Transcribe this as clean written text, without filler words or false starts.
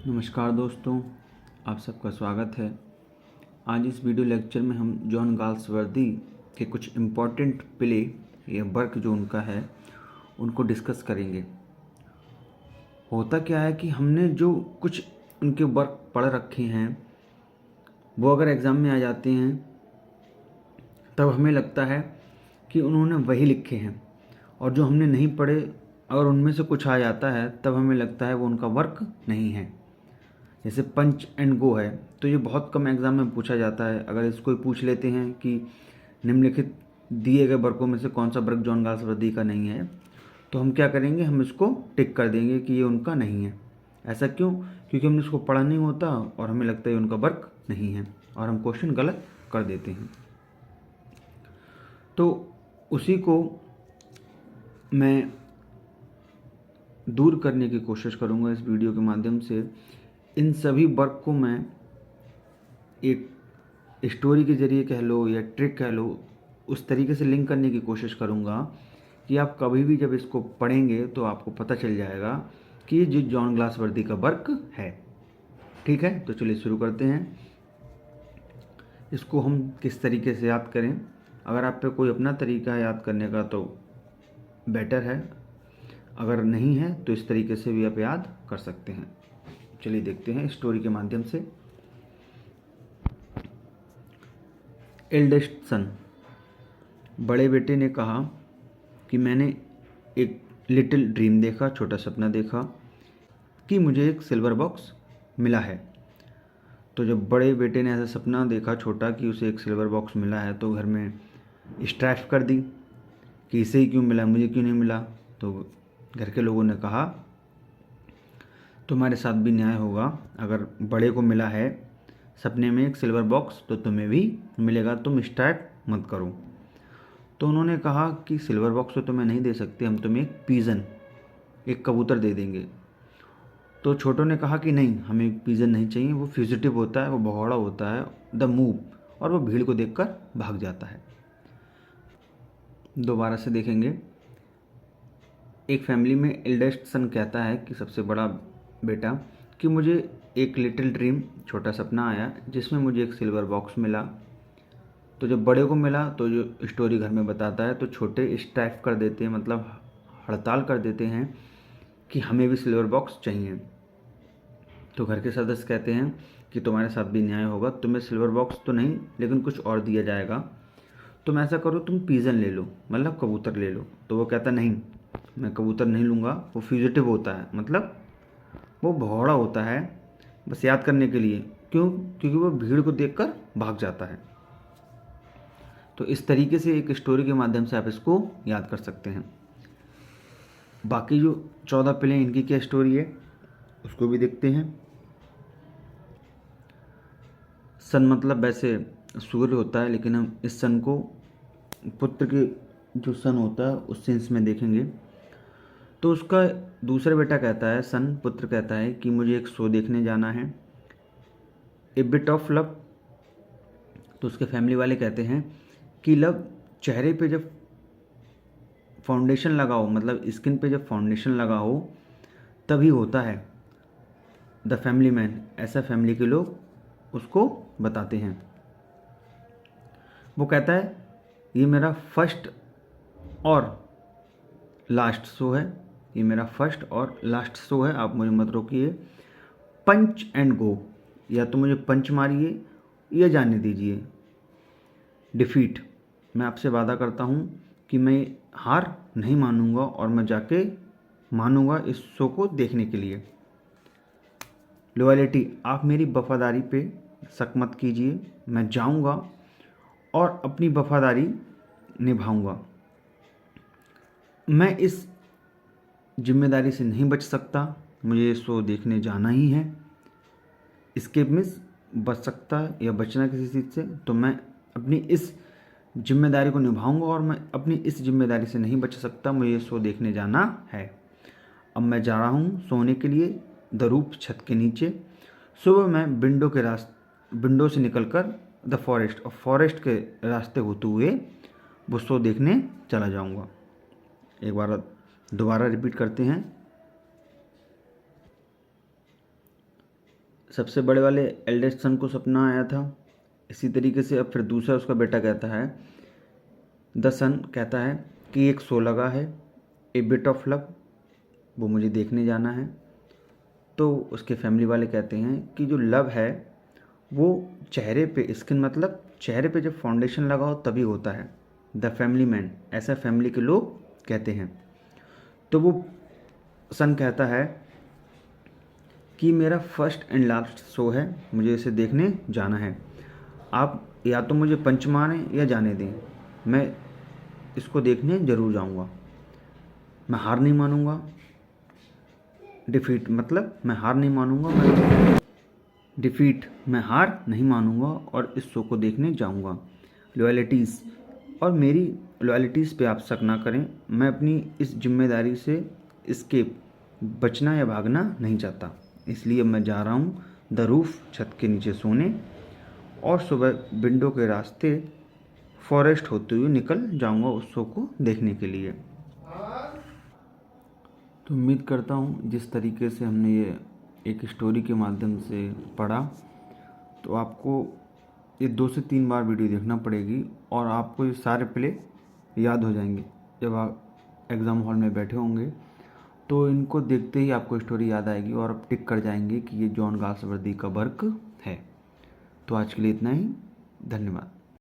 नमस्कार दोस्तों, आप सबका स्वागत है। आज इस वीडियो लेक्चर में हम जॉन गाल्सवर्दी के कुछ इम्पॉर्टेंट प्ले या वर्क जो उनका है उनको डिस्कस करेंगे। होता क्या है कि हमने जो कुछ उनके वर्क पढ़ रखे हैं वो अगर एग्ज़ाम में आ जाते हैं तब हमें लगता है कि उन्होंने वही लिखे हैं, और जो हमने नहीं पढ़े अगर उनमें से कुछ आ जाता है तब हमें लगता है वो उनका वर्क नहीं है। जैसे पंच एंड गो है तो ये बहुत कम एग्ज़ाम में पूछा जाता है। अगर इसको पूछ लेते हैं कि निम्नलिखित दिए गए वर्कों में से कौन सा वर्क जॉन गाल्सवर्दी का नहीं है, तो हम क्या करेंगे, हम इसको टिक कर देंगे कि ये उनका नहीं है। ऐसा क्यों? क्योंकि हमने इसको पढ़ा नहीं होता और हमें लगता है उनका वर्क नहीं है और हम क्वेश्चन गलत कर देते हैं। तो उसी को मैं दूर करने की कोशिश करूँगा इस वीडियो के माध्यम से। इन सभी वर्क को मैं एक स्टोरी के ज़रिए कह लो या ट्रिक कह लो, उस तरीके से लिंक करने की कोशिश करूँगा कि आप कभी भी जब इसको पढ़ेंगे तो आपको पता चल जाएगा कि ये जो जॉन गाल्सवर्दी का वर्क है। ठीक है, तो चलिए शुरू करते हैं। इसको हम किस तरीके से याद करें, अगर आप पे कोई अपना तरीका है याद करने का तो बेटर है, अगर नहीं है तो इस तरीके से भी आप याद कर सकते हैं। चलिए देखते हैं स्टोरी के माध्यम से। एल्डेस्ट सन, बड़े बेटे ने कहा कि मैंने एक लिटिल ड्रीम देखा, छोटा सपना देखा कि मुझे एक सिल्वर बॉक्स मिला है। तो जब बड़े बेटे ने ऐसा सपना देखा छोटा कि उसे एक सिल्वर बॉक्स मिला है तो घर में स्ट्राइक कर दी कि इसे ही क्यों मिला, मुझे क्यों नहीं मिला। तो घर के लोगों ने कहा तुम्हारे साथ भी न्याय होगा, अगर बड़े को मिला है सपने में एक सिल्वर बॉक्स तो तुम्हें भी मिलेगा, तुम स्ट्राइक मत करो। तो उन्होंने कहा कि सिल्वर बॉक्स तो तुम्हें नहीं दे सकते, हम तुम्हें एक पीजन, एक कबूतर दे देंगे। तो छोटों ने कहा कि नहीं, हमें पीजन नहीं चाहिए, वो फ्यूजिटिव होता है, वो भगौड़ा होता है, द मूव, और वो भीड़ को देखकर भाग जाता है। दोबारा से देखेंगे। एक फैमिली में एल्डेस्ट सन कहता है कि सबसे बड़ा बेटा कि मुझे एक लिटिल ड्रीम, छोटा सपना आया जिसमें मुझे एक सिल्वर बॉक्स मिला। तो जब बड़े को मिला तो जो स्टोरी घर में बताता है तो छोटे स्ट्राइक कर देते हैं, मतलब हड़ताल कर देते हैं कि हमें भी सिल्वर बॉक्स चाहिए। तो घर के सदस्य कहते हैं कि तुम्हारे साथ भी न्याय होगा, तुम्हें सिल्वर बॉक्स तो नहीं लेकिन कुछ और दिया जाएगा, तुम ऐसा करो, तुम पीजन ले लो, मतलब कबूतर ले लो। तो वो कहता नहीं, मैं कबूतर नहीं लूँगा, वो फ्यूजिटिव होता है, मतलब वो भगौड़ा होता है, बस याद करने के लिए। क्यों? क्योंकि वो भीड़ को देखकर भाग जाता है। तो इस तरीके से एक स्टोरी के माध्यम से आप इसको याद कर सकते हैं। बाकी जो 14 प्ले इनकी क्या स्टोरी है उसको भी देखते हैं। सन मतलब वैसे सूर्य होता है, लेकिन हम इस सन को पुत्र के जो सन होता है उस सेंस में देखेंगे। तो उसका दूसरा बेटा कहता है, सन पुत्र कहता है कि मुझे एक शो देखने जाना है, ए बिट ऑफ लव। तो उसके फैमिली वाले कहते हैं कि लव चेहरे पे जब फाउंडेशन लगाओ, मतलब स्किन पे जब फाउंडेशन लगाओ तभी होता है। द फैमिली मैन, ऐसा फैमिली के लोग उसको बताते हैं। वो कहता है ये मेरा फर्स्ट और लास्ट शो है, ये मेरा फर्स्ट और लास्ट शो है, आप मुझे मत रोकिए। पंच एंड गो, या तो मुझे पंच मारिए या जाने दीजिए। डिफीट, मैं आपसे वादा करता हूँ कि मैं हार नहीं मानूंगा और मैं जाके मानूंगा इस शो को देखने के लिए। लॉयल्टी, आप मेरी वफादारी पे शक मत कीजिए, मैं जाऊंगा और अपनी वफादारी निभाऊंगा। मैं इस जिम्मेदारी से नहीं बच सकता, मुझे ये शो देखने जाना ही है। एस्केप मिस, बच सकता है या बचना किसी चीज़ से, तो मैं अपनी इस जिम्मेदारी को निभाऊंगा और मैं अपनी इस जिम्मेदारी से नहीं बच सकता, मुझे ये शो देखने जाना है। अब मैं जा रहा हूँ सोने के लिए द रूफ, छत के नीचे। सुबह मैं विंडो से निकलकर द फॉरेस्ट, और फॉरेस्ट के रास्ते होते हुए वो शो देखने चला जाऊँगा। एक बार दोबारा रिपीट करते हैं। सबसे बड़े वाले एल्डेस्ट सन को सपना आया था। इसी तरीके से अब फिर दूसरा उसका बेटा कहता है, द सन कहता है कि एक शो लगा है, ए बिट ऑफ लव, वो मुझे देखने जाना है। तो उसके फैमिली वाले कहते हैं कि जो लव है वो चेहरे पे, स्किन मतलब चेहरे पे जब फाउंडेशन लगा हो तभी होता है। द फैमिली मैन, ऐसा फैमिली के लोग कहते हैं। तो वो सन कहता है कि मेरा फर्स्ट एंड लास्ट शो है, मुझे इसे देखने जाना है। आप या तो मुझे पंच मारें या जाने दें, मैं इसको देखने ज़रूर जाऊंगा। मैं हार नहीं मानूंगा। डिफीट मतलब मैं हार नहीं मानूंगा, मैं हार नहीं मानूंगा और इस शो को देखने जाऊंगा। लॉयल्टीज़, और मेरी लॉयल्टीज़ पे आप शक ना करें। मैं अपनी इस जिम्मेदारी से एस्केप, बचना या भागना नहीं चाहता, इसलिए मैं जा रहा हूँ द रूफ, छत के नीचे सोने, और सुबह विंडो के रास्ते फॉरेस्ट होते हुए निकल जाऊंगा उस शो को देखने के लिए। तो उम्मीद करता हूँ जिस तरीके से हमने ये एक स्टोरी के माध्यम से पढ़ा, तो आपको ये 2 से 3 बार वीडियो देखना पड़ेगी और आपको ये सारे प्ले याद हो जाएंगे। जब आप एग्ज़ाम हॉल में बैठे होंगे तो इनको देखते ही आपको स्टोरी याद आएगी और आप टिक कर जाएंगे कि ये जॉन गाल्सवर्दी का वर्क है। तो आज के लिए इतना ही, धन्यवाद।